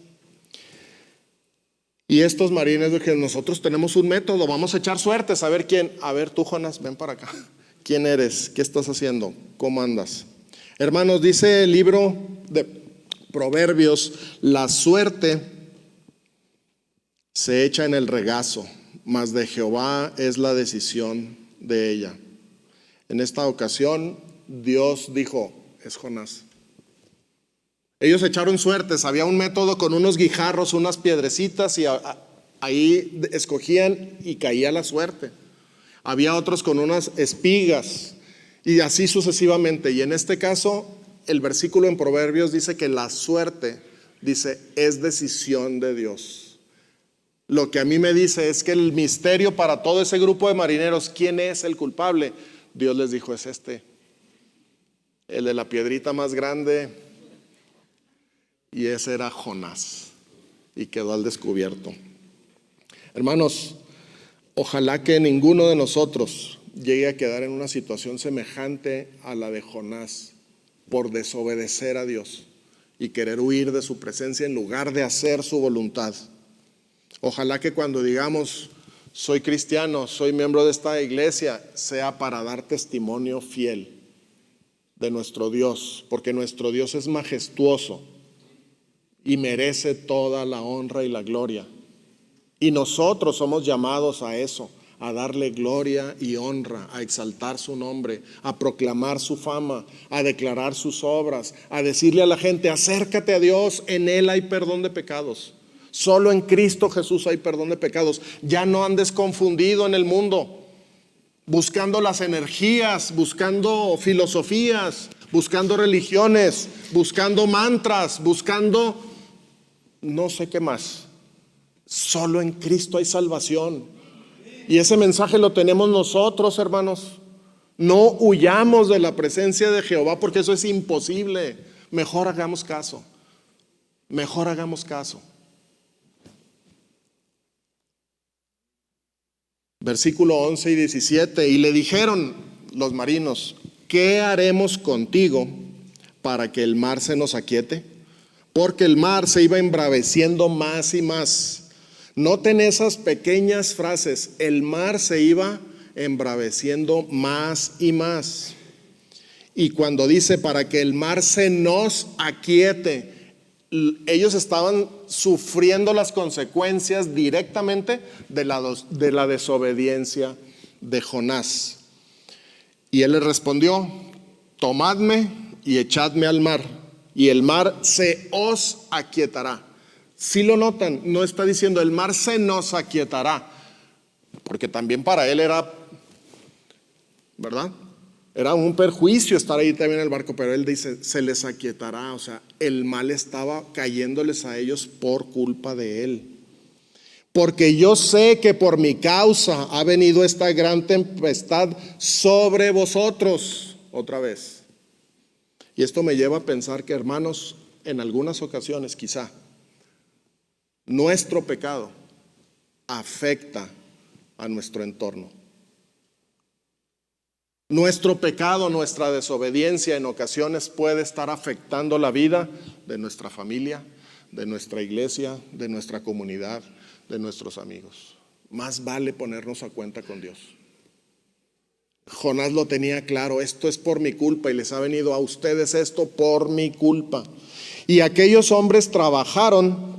Y estos marines dijeron, nosotros tenemos un método, vamos a echar suertes, a ver quién. A ver tú, Jonás, ven para acá. ¿Quién eres? ¿Qué estás haciendo? ¿Cómo andas? Hermanos, dice el libro de Proverbios, la suerte se echa en el regazo, mas de Jehová es la decisión de ella. En esta ocasión, Dios dijo, es Jonás. Ellos echaron suertes, había un método con unos guijarros, unas piedrecitas y ahí escogían y caía la suerte. Había otros con unas espigas y así sucesivamente. Y en este caso, el versículo en Proverbios dice que la suerte, dice, es decisión de Dios. Lo que a mí me dice es que el misterio para todo ese grupo de marineros, ¿quién es el culpable? Dios les dijo, es este, el de la piedrita más grande. Y ese era Jonás y quedó al descubierto. Hermanos, ojalá que ninguno de nosotros llegue a quedar en una situación semejante a la de Jonás por desobedecer a Dios y querer huir de su presencia en lugar de hacer su voluntad. Ojalá que cuando digamos soy cristiano, soy miembro de esta iglesia, sea para dar testimonio fiel de nuestro Dios, porque nuestro Dios es majestuoso y merece toda la honra y la gloria. Y nosotros somos llamados a eso, a darle gloria y honra, a exaltar su nombre, a proclamar su fama, a declarar sus obras, a decirle a la gente, acércate a Dios, en Él hay perdón de pecados. Solo en Cristo Jesús hay perdón de pecados. Ya no andes confundido en el mundo, buscando las energías, buscando filosofías, buscando religiones, buscando mantras, buscando no sé qué más. Solo en Cristo hay salvación. Y ese mensaje lo tenemos nosotros, hermanos. No huyamos de la presencia de Jehová porque eso es imposible. Mejor hagamos caso. Mejor hagamos caso. Versículo 11 y 17. Y le dijeron los marinos, ¿qué haremos contigo para que el mar se nos aquiete? Porque el mar se iba embraveciendo más y más. Noten esas pequeñas frases. El mar se iba embraveciendo más y más. Y cuando dice para que el mar se nos aquiete, ellos estaban sufriendo las consecuencias directamente de la desobediencia de Jonás. Y él les respondió, tomadme y echadme al mar, y el mar se os aquietará. Si lo notan, no está diciendo el mar se nos aquietará, porque también para él era, ¿verdad? Era un perjuicio estar ahí también en el barco, pero él dice, se les aquietará. O sea, el mal estaba cayéndoles a ellos por culpa de él. Porque yo sé que por mi causa ha venido esta gran tempestad sobre vosotros. Otra vez. Y esto me lleva a pensar que, hermanos, en algunas ocasiones quizá nuestro pecado afecta a nuestro entorno. Nuestro pecado, nuestra desobediencia en ocasiones puede estar afectando la vida de nuestra familia, de nuestra iglesia, de nuestra comunidad, de nuestros amigos. Más vale ponernos a cuenta con Dios. Jonás lo tenía claro, esto es por mi culpa y les ha venido a ustedes esto por mi culpa. Y aquellos hombres trabajaron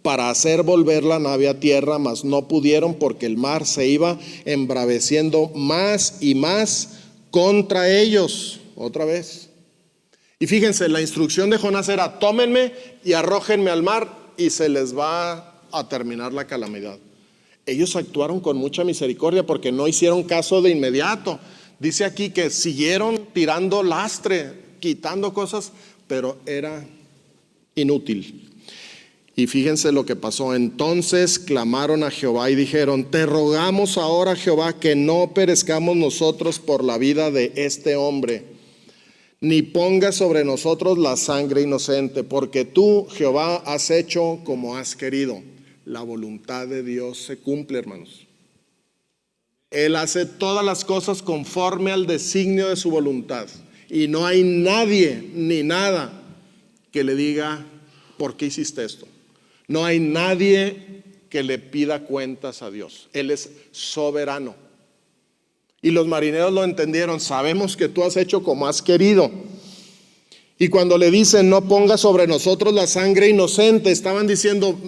para hacer volver la nave a tierra, mas no pudieron porque el mar se iba embraveciendo más y más contra ellos. Otra vez. Y fíjense, la instrucción de Jonás era: tómenme y arrójenme al mar y se les va a terminar la calamidad. Ellos actuaron con mucha misericordia porque no hicieron caso de inmediato. Dice aquí que siguieron tirando lastre, quitando cosas, pero era inútil. Y fíjense lo que pasó. Entonces clamaron a Jehová y dijeron: te rogamos ahora, Jehová, que no perezcamos nosotros por la vida de este hombre, ni pongas sobre nosotros la sangre inocente, porque tú, Jehová, has hecho como has querido. La voluntad de Dios se cumple, hermanos. Él hace todas las cosas conforme al designio de su voluntad. Y no hay nadie ni nada que le diga: ¿por qué hiciste esto? No hay nadie que le pida cuentas a Dios. Él es soberano. Y los marineros lo entendieron: sabemos que tú has hecho como has querido. Y cuando le dicen: no pongas sobre nosotros la sangre inocente, estaban diciendo: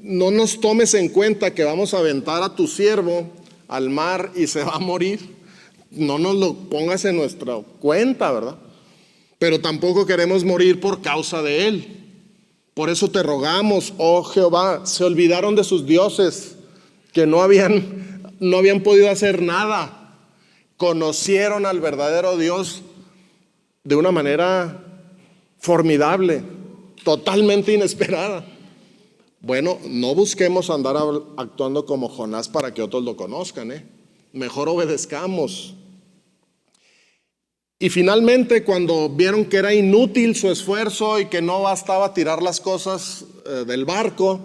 no nos tomes en cuenta que vamos a aventar a tu siervo al mar y se va a morir. No nos lo pongas en nuestra cuenta, ¿verdad? Pero tampoco queremos morir por causa de él. Por eso te rogamos, oh Jehová. Se olvidaron de sus dioses, que no habían podido hacer nada. Conocieron al verdadero Dios de una manera formidable, totalmente inesperada. Bueno, no busquemos andar actuando como Jonás para que otros lo conozcan, Mejor obedezcamos. Y finalmente, cuando vieron que era inútil su esfuerzo y que no bastaba tirar las cosas del barco,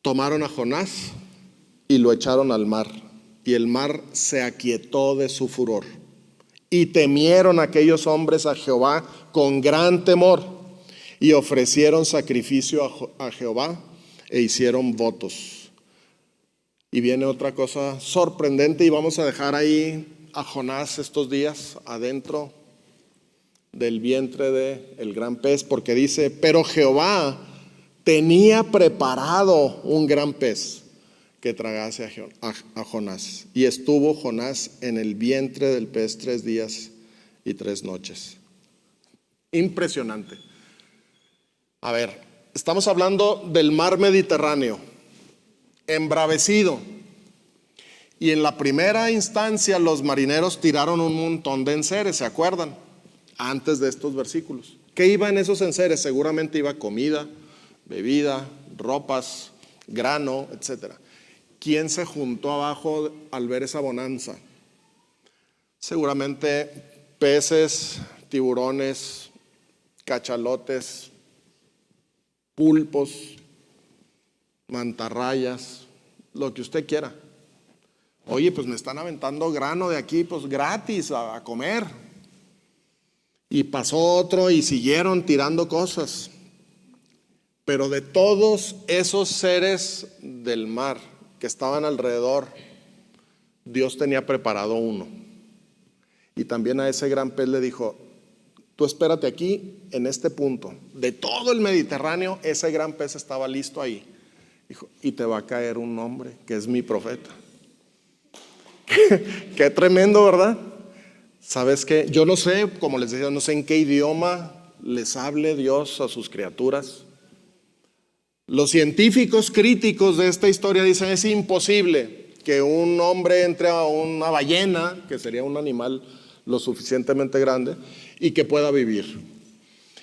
tomaron a Jonás y lo echaron al mar. Y el mar se aquietó de su furor. Y temieron aquellos hombres a Jehová con gran temor, y ofrecieron sacrificio a Jehová e hicieron votos. Y viene otra cosa sorprendente, y vamos a dejar ahí a Jonás estos días adentro del vientre del gran pez, porque dice: pero Jehová tenía preparado un gran pez que tragase a Jonás. Y estuvo Jonás en el vientre del pez 3 días y 3 noches. Impresionante. A ver, estamos hablando del mar Mediterráneo, embravecido. Y en la primera instancia los marineros tiraron un montón de enseres, ¿se acuerdan? Antes de estos versículos. ¿Qué iba en esos enseres? Seguramente iba comida, bebida, ropas, grano, etc. ¿Quién se juntó abajo al ver esa bonanza? Seguramente peces, tiburones, cachalotes, pulpos, mantarrayas, lo que usted quiera. Oye, pues me están aventando grano de aquí, pues gratis a comer. Y pasó otro y siguieron tirando cosas. Pero de todos esos seres del mar que estaban alrededor, Dios tenía preparado uno. Y también a ese gran pez le dijo: tú espérate aquí, en este punto. De todo el Mediterráneo, ese gran pez estaba listo ahí. Dijo: y te va a caer un hombre que es mi profeta. Qué tremendo, ¿verdad? ¿Sabes qué? Yo no sé, como les decía, no sé en qué idioma les hable Dios a sus criaturas. Los científicos críticos de esta historia dicen: es imposible que un hombre entre a una ballena, que sería un animal lo suficientemente grande, y que pueda vivir.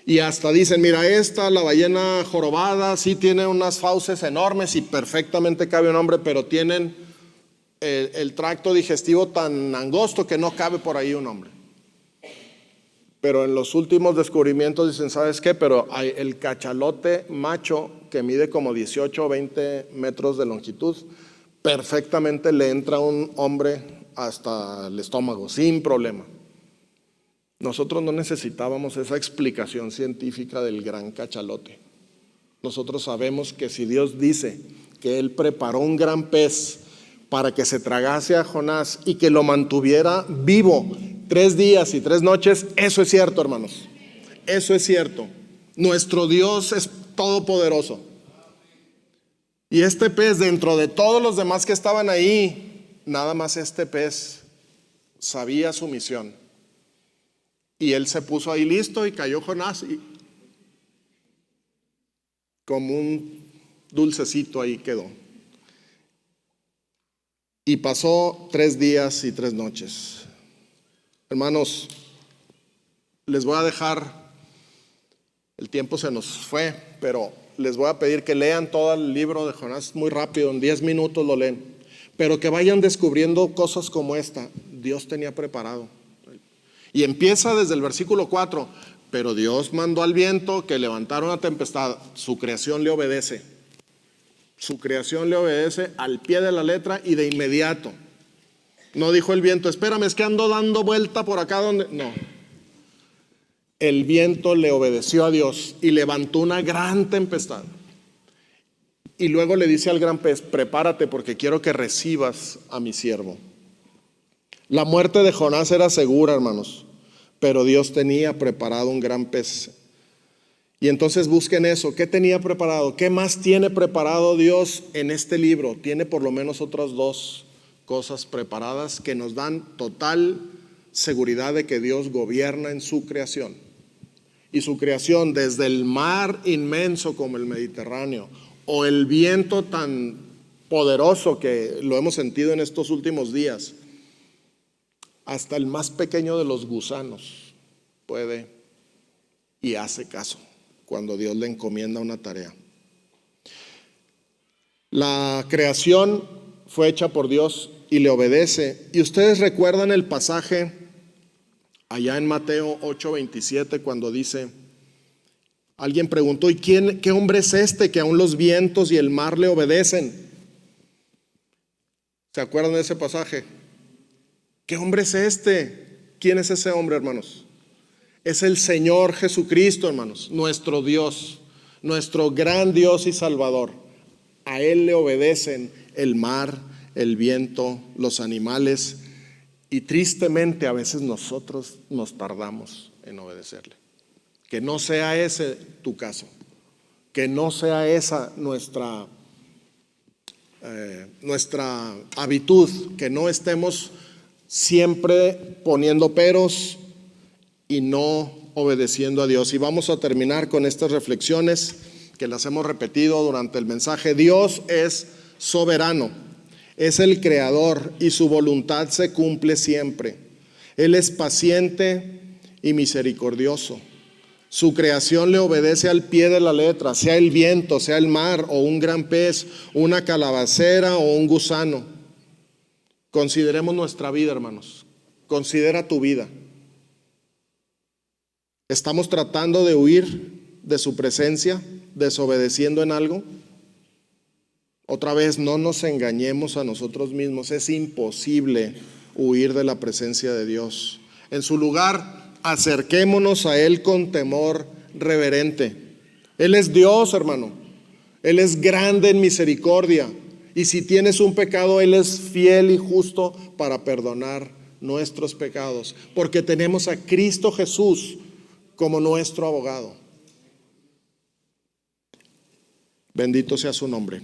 Y hasta dicen: mira, la ballena jorobada, sí tiene unas fauces enormes y perfectamente cabe un hombre, pero tienen el tracto digestivo tan angosto que no cabe por ahí un hombre. Pero en los últimos descubrimientos dicen: ¿sabes qué? Pero hay el cachalote macho, que mide como 18 o 20 metros de longitud, perfectamente le entra a un hombre hasta el estómago, sin problema. Nosotros no necesitábamos esa explicación científica del gran cachalote. Nosotros sabemos que si Dios dice que Él preparó un gran pez para que se tragase a Jonás y que lo mantuviera vivo 3 días y 3 noches, eso es cierto, hermanos. Eso es cierto. Nuestro Dios es todopoderoso. Y este pez, dentro de todos los demás que estaban ahí, nada más este pez sabía su misión. Y él se puso ahí listo y cayó Jonás y como un dulcecito ahí quedó. Y pasó 3 días y 3 noches. Hermanos, les voy a dejar, el tiempo se nos fue, pero les voy a pedir que lean todo el libro de Jonás muy rápido, en 10 minutos lo leen, pero que vayan descubriendo cosas como esta. Dios tenía preparado. Y empieza desde el versículo 4, pero Dios mandó al viento que levantara una tempestad, su creación le obedece. Su creación le obedece al pie de la letra y de inmediato. No dijo el viento, espérame, es que ando dando vuelta por acá donde... No. El viento le obedeció a Dios y levantó una gran tempestad. Y luego le dice al gran pez, prepárate porque quiero que recibas a mi siervo. La muerte de Jonás era segura, hermanos, pero Dios tenía preparado un gran pez. Y entonces busquen eso, ¿qué tenía preparado? ¿Qué más tiene preparado Dios en este libro? Tiene por lo menos otras 2 cosas preparadas que nos dan total seguridad de que Dios gobierna en su creación. Y su creación, desde el mar inmenso como el Mediterráneo, o el viento tan poderoso que lo hemos sentido en estos últimos días, hasta el más pequeño de los gusanos puede y hace caso cuando Dios le encomienda una tarea. La creación fue hecha por Dios y le obedece. Y ustedes recuerdan el pasaje allá en Mateo 8:27 cuando dice, alguien preguntó, ¿y qué hombre es este que aún los vientos y el mar le obedecen? ¿Se acuerdan de ese pasaje? ¿Qué hombre es este? ¿Quién es ese hombre, hermanos? Es el Señor Jesucristo, hermanos, nuestro Dios, nuestro gran Dios y Salvador. A Él le obedecen el mar, el viento, los animales, y tristemente a veces nosotros nos tardamos en obedecerle. Que no sea ese tu caso, que no sea esa nuestra habitud, que no estemos siempre poniendo peros y no obedeciendo a Dios. Y vamos a terminar con estas reflexiones que las hemos repetido durante el mensaje. Dios es soberano, es el creador y su voluntad se cumple siempre. Él es paciente y misericordioso. Su creación le obedece al pie de la letra, sea el viento, sea el mar o un gran pez, una calabacera o un gusano. Consideremos nuestra vida, hermanos. Considera tu vida. ¿Estamos tratando de huir de su presencia, desobedeciendo en algo? Otra vez, no nos engañemos a nosotros mismos. Es imposible huir de la presencia de Dios. En su lugar, acerquémonos a Él con temor reverente. Él es Dios, hermano. Él es grande en misericordia. Y si tienes un pecado, Él es fiel y justo para perdonar nuestros pecados. Porque tenemos a Cristo Jesús como nuestro abogado. Bendito sea su nombre.